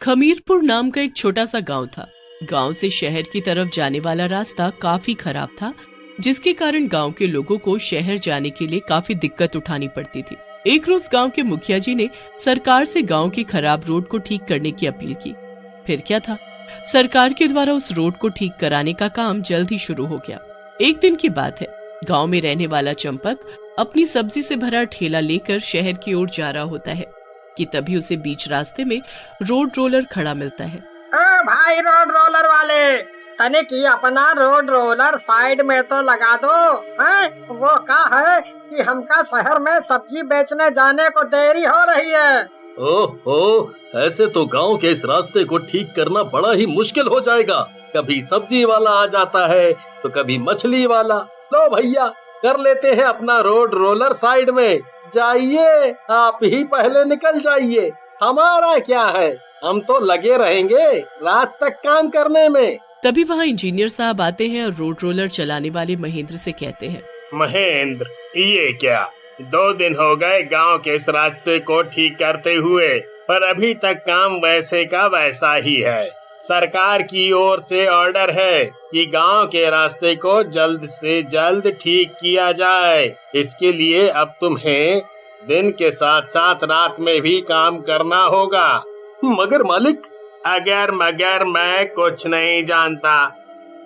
खमीरपुर नाम का एक छोटा सा गांव था। गांव से शहर की तरफ जाने वाला रास्ता काफी खराब था, जिसके कारण गांव के लोगों को शहर जाने के लिए काफी दिक्कत उठानी पड़ती थी। एक रोज गांव के मुखिया जी ने सरकार से गांव की खराब रोड को ठीक करने की अपील की। फिर क्या था, सरकार के द्वारा उस रोड को ठीक कराने का काम जल्द ही शुरू हो गया। एक दिन की बात है, गांव में रहने वाला चंपक अपनी सब्जी से भरा ठेला लेकर शहर की ओर जा रहा होता है कि तभी उसे बीच रास्ते में रोड रोलर खड़ा मिलता है। भाई रोड रोलर वाले, तनिक ही अपना रोड रोलर साइड में तो लगा दो। वो क्या है कि हमका शहर में सब्जी बेचने जाने को देरी हो रही है। ओहो, ऐसे तो गांव के इस रास्ते को ठीक करना बड़ा ही मुश्किल हो जाएगा। कभी सब्जी वाला आ जाता है तो कभी मछली वाला। लो भैया, कर लेते हैं अपना रोड रोलर साइड में। जाइए, आप ही पहले निकल जाइए, हमारा क्या है, हम तो लगे रहेंगे रात तक काम करने में। तभी वहाँ इंजीनियर साहब आते हैं और रोड रोलर चलाने वाले महेंद्र से कहते हैं, महेंद्र, ये क्या 2 दिन हो गए गांव के इस रास्ते को ठीक करते हुए, पर अभी तक काम वैसे का वैसा ही है। सरकार की ओर से ऑर्डर है कि गांव के रास्ते को जल्द से जल्द ठीक किया जाए। इसके लिए अब तुम्हें दिन के साथ साथ रात में भी काम करना होगा। मगर मालिक, अगर मगर मैं कुछ नहीं जानता।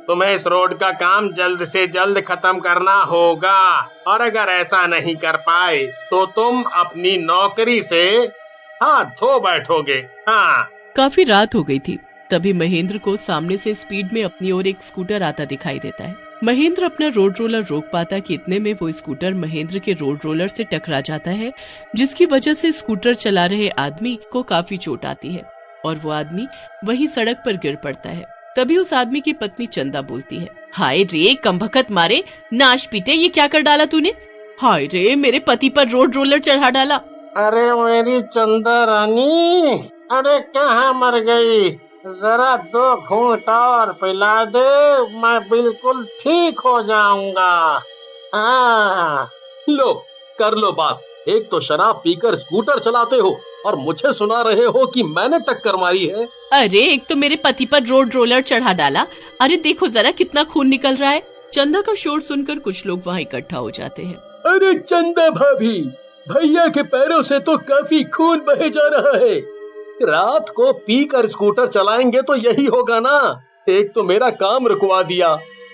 तुम्हें इस रोड का काम जल्द से जल्द खत्म करना होगा, और अगर ऐसा नहीं कर पाए तो तुम अपनी नौकरी से हाथ धो बैठोगे। हाँ। काफी रात हो गई थी। तभी महेंद्र को सामने से स्पीड में अपनी ओर एक स्कूटर आता दिखाई देता है। महेंद्र अपना रोड रोलर रोक पाता कि इतने में वो स्कूटर महेंद्र के रोड रोलर से टकरा जाता है, जिसकी वजह से स्कूटर चला रहे आदमी को काफी चोट आती है और वो आदमी वहीं सड़क पर गिर पड़ता है। तभी उस आदमी की पत्नी चंदा बोलती है, हाय रे कमबख्त मारे, नाश पीटे, ये क्या कर डाला तूने? हाय रे, मेरे पति पर रोड रोलर चढ़ा डाला। अरे मेरी चंदा रानी, अरे कहाँ मर गई? जरा 2 घूंट और पिला दे, मैं बिल्कुल ठीक हो जाऊंगा। हाँ। लो, कर लो बात। एक तो शराब पीकर स्कूटर चलाते हो और मुझे सुना रहे हो कि मैंने टक्कर मारी है। अरे एक तो मेरे पति पर रोड रोलर चढ़ा डाला, अरे देखो जरा कितना खून निकल रहा है। चंदा का शोर सुनकर कुछ लोग वहाँ इकट्ठा हो जाते हैं। अरे चंदा भाभी, भैया के पैरों से तो काफी खून बहे जा रहा है। रात को पीकर स्कूटर चलाएंगे तो यही होगा ना। एक तो मेरा काम रुकवा दिया,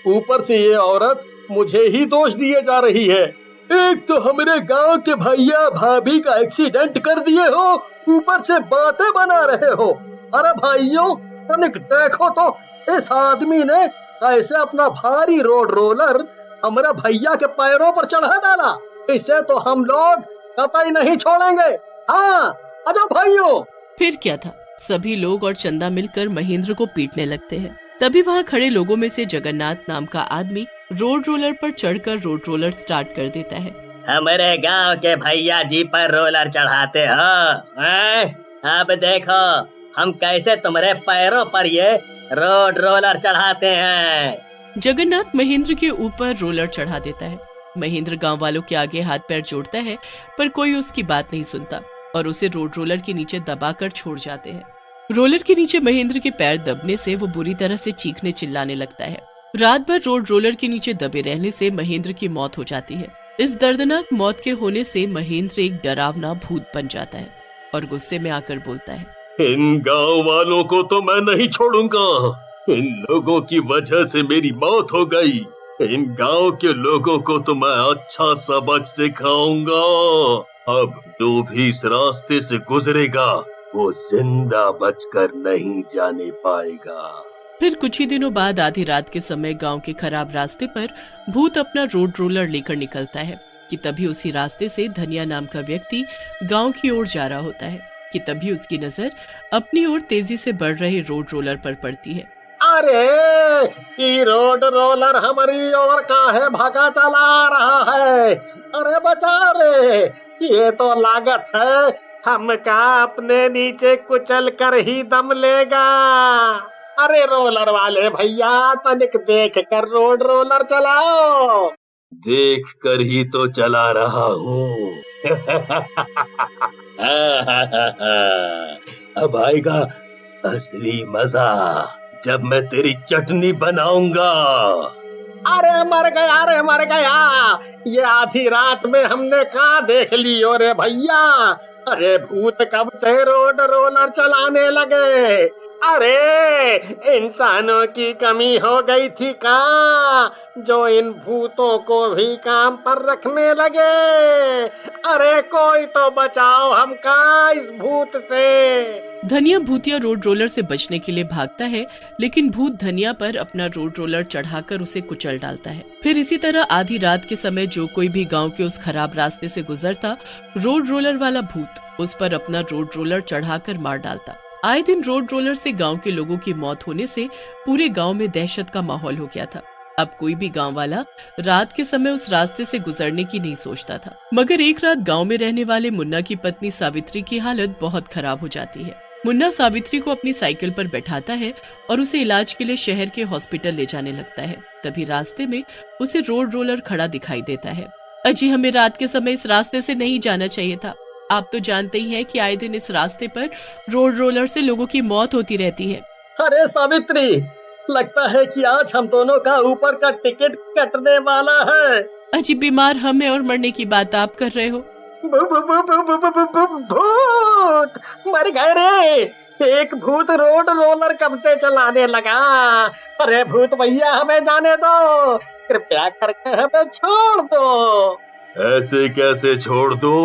ऊपर से ये औरत मुझे ही दोष दिए जा रही है। एक तो हमारे गांव के भैया भाभी का एक्सीडेंट कर दिए हो, ऊपर से बातें बना रहे हो। अरे भाइयों, तनिक देखो तो, इस आदमी ने कैसे अपना भारी रोड रोलर हमारे भैया के पैरों पर चढ़ा डाला। इसे तो हम लोग कतई नहीं छोड़ेंगे। हाँ, आजो भाइयों। फिर क्या था, सभी लोग और चंदा मिलकर महेंद्र को पीटने लगते हैं। तभी वहाँ खड़े लोगों में से जगन्नाथ नाम का आदमी रोड रोलर पर चढ़कर रोड रोलर स्टार्ट कर देता है। हमारे गांव के भैया जी पर रोलर चढ़ाते हो? अब देखो हम कैसे तुम्हारे पैरों पर ये रोड रोलर चढ़ाते हैं। जगन्नाथ महेंद्र के ऊपर रोलर चढ़ा देता है। महेंद्र गांव वालों के आगे हाथ पैर जोड़ता है, पर कोई उसकी बात नहीं सुनता और उसे रोड रोलर के नीचे दबाकर छोड़ जाते हैं। रोलर के नीचे महेंद्र के पैर दबने से वो बुरी तरह से चीखने चिल्लाने लगता है। रात भर रोड रोलर के नीचे दबे रहने से महेंद्र की मौत हो जाती है। इस दर्दनाक मौत के होने से महेंद्र एक डरावना भूत बन जाता है और गुस्से में आकर बोलता है, इन गांव वालों को तो मैं नहीं छोड़ूंगा। इन लोगों की वजह से मेरी मौत हो गई। इन गांव के लोगों को तो मैं अच्छा सबक सिखाऊंगा। अब जो भी इस रास्ते से गुजरेगा वो जिंदा बचकर नहीं जाने पाएगा। फिर कुछ ही दिनों बाद आधी रात के समय गांव के खराब रास्ते पर भूत अपना रोड रोलर लेकर निकलता है कि तभी उसी रास्ते से धनिया नाम का व्यक्ति गांव की ओर जा रहा होता है कि तभी उसकी नजर अपनी ओर तेजी से बढ़ रहे रोड रोलर पर पड़ती है। अरे ये रोड रोलर हमारी ओर काहे भागा चला रहा है? अरे बचा रे, ये तो लागत है हमका अपने नीचे कुचल कर ही दम लेगा। अरे रोलर वाले भैया, तनिक देख कर रोड रोलर चलाओ। देख कर ही तो चला रहा हूँ। अब आएगा असली मजा जब मैं तेरी चटनी बनाऊंगा। अरे मर गया, अरे मर गया। ये आधी रात में हमने कहाँ देख ली हो रे भैया। अरे भूत कब से रोड रोलर चलाने लगे। अरे इंसानों की कमी हो गई थी का, जो इन भूतों को भी काम पर रखने लगे। अरे कोई तो बचाओ हमका इस भूत से। धनिया भूतिया रोड रोलर से बचने के लिए भागता है, लेकिन भूत धनिया पर अपना रोड रोलर चढ़ाकर उसे कुचल डालता है। फिर इसी तरह आधी रात के समय जो कोई भी गांव के उस खराब रास्ते से गुजरता, रोड रोलर वाला भूत उस पर अपना रोड रोलर चढ़ाकर मार डालता। आए दिन रोड रोलर से गांव के लोगों की मौत होने से पूरे गांव में दहशत का माहौल हो गया था। अब कोई भी गांव वाला रात के समय उस रास्ते से गुजरने की नहीं सोचता था। मगर एक रात गांव में रहने वाले मुन्ना की पत्नी सावित्री की हालत बहुत खराब हो जाती है। मुन्ना सावित्री को अपनी साइकिल पर बैठाता है और उसे इलाज के लिए शहर के हॉस्पिटल ले जाने लगता है। तभी रास्ते में उसे रोड रोलर खड़ा दिखाई देता है। अजी, हमें रात के समय इस रास्ते से नहीं जाना चाहिए था। आप तो जानते ही हैं कि आए दिन इस रास्ते पर रोड रोलर से लोगों की मौत होती रहती है। अरे सावित्री, लगता है कि आज हम दोनों का ऊपर का टिकट कटने वाला है। अजी, बीमार हम हैं और मरने की बात आप कर रहे हो। भूत मर गए रे। एक भूत रोड रोलर कब से चलाने लगा। अरे भूत भैया, हमें जाने दो, कृपया करके हमें छोड़ दो। ऐसे कैसे छोड़ दो?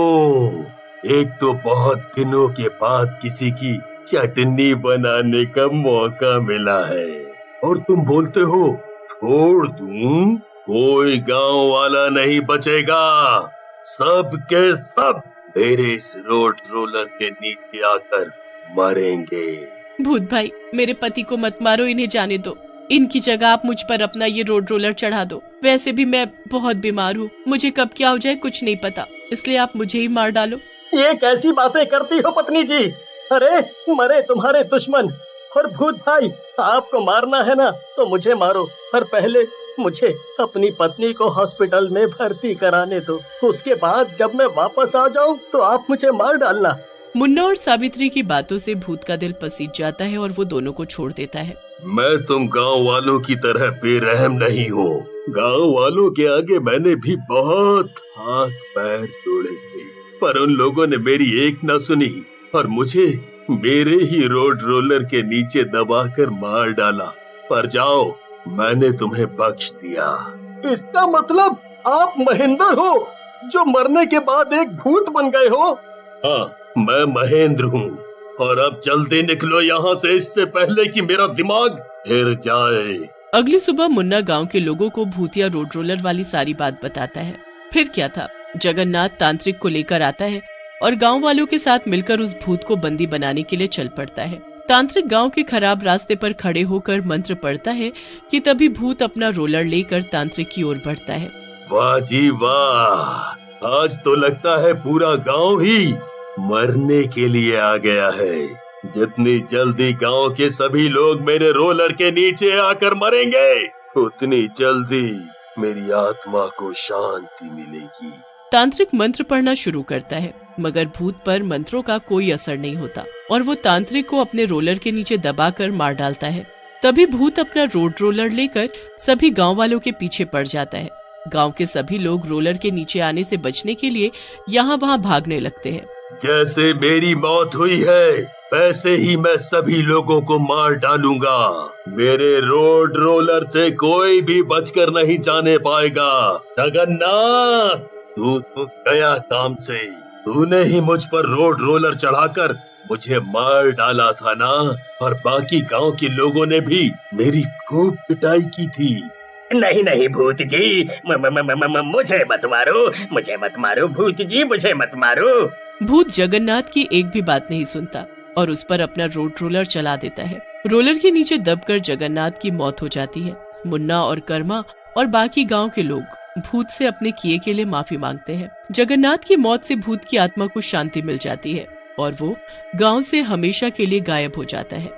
एक तो बहुत दिनों के बाद किसी की चटनी बनाने का मौका मिला है और तुम बोलते हो छोड़ दूं? कोई गांव वाला नहीं बचेगा। सब के सब मेरे इस रोड रोलर के नीचे आकर मरेंगे। भूत भाई, मेरे पति को मत मारो, इन्हें जाने दो। इनकी जगह आप मुझ पर अपना ये रोड रोलर चढ़ा दो। वैसे भी मैं बहुत बीमार हूँ, मुझे कब क्या हो जाए कुछ नहीं पता, इसलिए आप मुझे ही मार डालो। ये कैसी बातें करती हो पत्नी जी? अरे मरे तुम्हारे दुश्मन। और भूत भाई, आपको मारना है ना तो मुझे मारो, पर पहले मुझे अपनी पत्नी को हॉस्पिटल में भर्ती कराने दो। उसके बाद जब मैं वापस आ जाऊं तो आप मुझे मार डालना। मुन्ना और सावित्री की बातों से भूत का दिल पसीज जाता है और वो दोनों को छोड़ देता है। मैं तुम गांव वालों की तरह बेरहम नहीं हूँ। गांव वालों के आगे मैंने भी बहुत हाथ पैर जोड़े थे, पर उन लोगों ने मेरी एक न सुनी और मुझे मेरे ही रोड रोलर के नीचे दबाकर मार डाला। पर जाओ, मैंने तुम्हें बख्श दिया। इसका मतलब आप महेंद्र हो जो मरने के बाद एक भूत बन गए हो? हाँ, मैं महेंद्र हूँ और अब जल्दी निकलो यहाँ से, इससे पहले कि मेरा दिमाग हिल जाए। अगली सुबह मुन्ना गांव के लोगों को भूतिया रोड रोलर वाली सारी बात बताता है। फिर क्या था, जगन्नाथ तांत्रिक को लेकर आता है और गांव वालों के साथ मिलकर उस भूत को बंदी बनाने के लिए चल पड़ता है। तांत्रिक गांव के खराब रास्ते पर खड़े होकर मंत्र पढ़ता है कि तभी भूत अपना रोलर लेकर तांत्रिक की ओर बढ़ता है। वाह जी वाह, आज तो लगता है पूरा गांव ही मरने के लिए आ गया है। जितनी जल्दी गांव के सभी लोग मेरे रोलर के नीचे आकर मरेंगे, उतनी जल्दी मेरी आत्मा को शांति मिलेगी। तांत्रिक मंत्र पढ़ना शुरू करता है, मगर भूत पर मंत्रों का कोई असर नहीं होता और वो तांत्रिक को अपने रोलर के नीचे दबाकर मार डालता है। तभी भूत अपना रोड रोलर लेकर सभी गांव वालों के पीछे पड़ जाता है। गांव के सभी लोग रोलर के नीचे आने से बचने के लिए यहाँ वहाँ भागने लगते हैं। जैसे मेरी मौत हुई है, वैसे ही मैं सभी लोगों को मार डालूंगा। मेरे रोड रोलर से कोई भी बचकर नहीं जाने पाएगा। जगन्नाथ, तू तो गया काम से। तूने ही मुझ पर रोड रोलर चढ़ाकर मुझे मार डाला था ना, और बाकी गांव के लोगों ने भी मेरी खूब पिटाई की थी। नहीं नहीं भूत जी, मुझे मत मारो, मुझे मत मारो भूत जी, मुझे मत मारो। भूत जगन्नाथ की एक भी बात नहीं सुनता और उस पर अपना रोड रोलर चला देता है। रोलर के नीचे दबकर जगन्नाथ की मौत हो जाती है। मुन्ना और कर्मा और बाकी गांव के लोग भूत से अपने किए के लिए माफी मांगते हैं। जगन्नाथ की मौत से भूत की आत्मा को शांति मिल जाती है और वो गांव से हमेशा के लिए गायब हो जाता है।